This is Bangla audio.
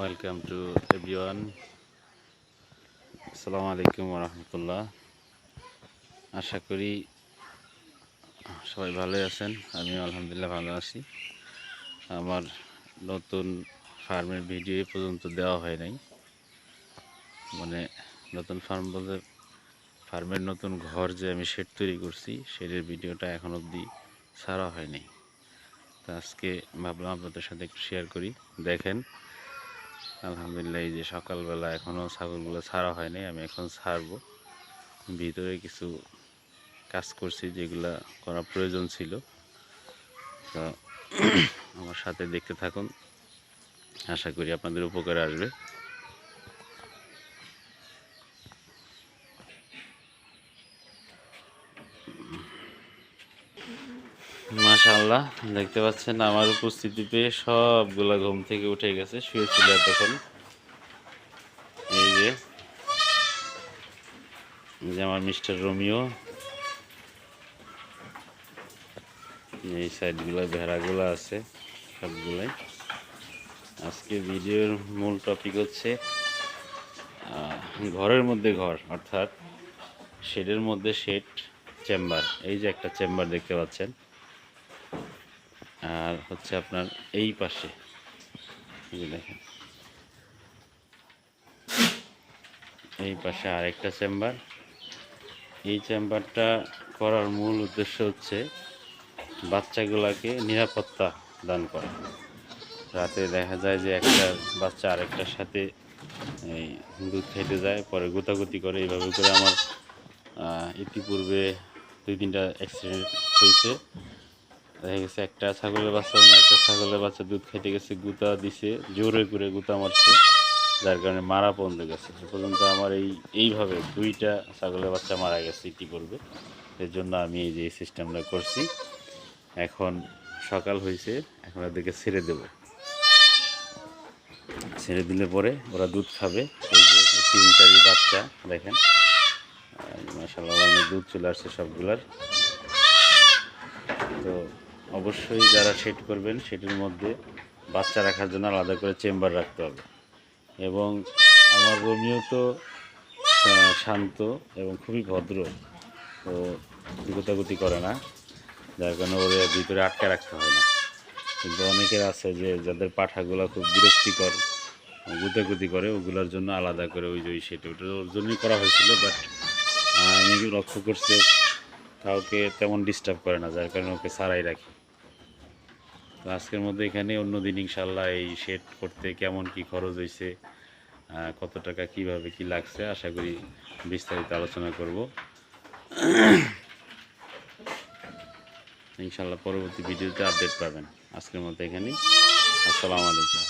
Welcome to everyone. আসসালামু আলাইকুম রহমতুল্লাহ। আশা করি সবাই ভালোই আছেন। আমি আলহামদুলিল্লাহ ভালো আছি। আমার নতুন ফার্মের ভিডিও এ পর্যন্ত দেওয়া হয় নাই, মানে নতুন ফার্ম বলতে ফার্মের নতুন ঘর যে আমি শেড তৈরি করছি সেটার ভিডিওটা এখন অবধি ছাড়া হয় নাই। তো আজকে ভাবলাম আপনাদের সাথে একটু শেয়ার করি। দেখেন আলহামদুলিল্লাহ, এই যে সকালবেলা এখনও ছাগলগুলো ছাড়া হয়নি, আমি এখন ছাড়বো। ভিতরে কিছু কাজ করছি যেগুলা করা প্রয়োজন ছিল, তো আমার সাথে দেখতে থাকুন, আশা করি আপনাদের উপকারে আসবে। মাশাআল্লাহ, দেখতে পাচ্ছেন আমার উপস্থিতি পেয়ে সবগুলা ঘুম থেকে উঠে গেছে, শুয়েছিল এতক্ষণ। এই যে আমার মিস্টার রোমিও, এই সাইডগুলো ভেড়াগুলো আছে সবগুলাই। আজকে ভিডিওর মূল টপিক হচ্ছে ঘরের মধ্যে ঘর, অর্থাৎ শেডের মধ্যে শেড, চেম্বার। এই যে একটা চেম্বার দেখতে পাচ্ছেন, আর হচ্ছে আপনার এই পাশে দেখেন, এই পাশে আরেকটা চেম্বার। এই চেম্বারটা করার মূল উদ্দেশ্য হচ্ছে বাচ্চাগুলোকে নিরাপত্তা দান করা। রাতে দেখা যায় যে একটা বাচ্চা আরেকটার সাথে এই দুধ খাইতে যায়, পরে গোতাগুতি করে। এইভাবে করে আমার ইতিপূর্বে 2-3টা অ্যাক্সিডেন্ট হয়েছে। দেখা গেছে একটা ছাগলের বাচ্চা একটা ছাগলের বাচ্চা দুধ খাইতে গেছে, গুতা দিছে, জোরে করে গুতা মারছে, যার কারণে মারা পর্যন্ত গেছে। এ পর্যন্ত আমার এইভাবে 2টা ছাগলের বাচ্চা মারা গেছে ইতিপূর্বে। এর জন্য আমি এই যে সিস্টেমটা করছি। এখন সকাল হয়েছে, এখন ওদেরকে ছেড়ে দেব। ছেড়ে দিলে পরে ওরা দুধ খাবে। এই যে 3-4 বাচ্চা দেখেন, মাশাআল্লাহ অনেক দুধ চলে আসছে সবগুলার। তো অবশ্যই যারা শেড করবেন সেটির মধ্যে বাচ্চা রাখার জন্য আলাদা করে চেম্বার রাখতে হবে। এবং আমার রোমিও তো শান্ত এবং খুবই ভদ্র, তো গুতাগুতি করে না, যার কারণে ওদের ভিতরে আটকে রাখতে হয় না। কিন্তু অনেকের আছে যে যাদের পাঠাগুলো খুব বিরক্তিকর, গুতাগুতি করে, ওগুলোর জন্য আলাদা করে ওই যে সেটা ওটা ওর জন্যই করা হয়েছিল। বাট আমি লক্ষ্য করছি কাউকে তেমন ডিস্টার্ব করে না, যার কারণে ওকে ছাড়াই রাখি। তো আজকের মধ্যে এখানে, অন্যদিন ইনশাল্লাহ এই শেড করতে কেমন কি খরচ হয়েছে, কত টাকা কিভাবে কি লাগছে, আশা করি বিস্তারিত আলোচনা করব ইনশাল্লাহ। পরবর্তী ভিডিওতে আপডেট পাবেন। আজকের মতো এখানেই। আসসালামু আলাইকুম।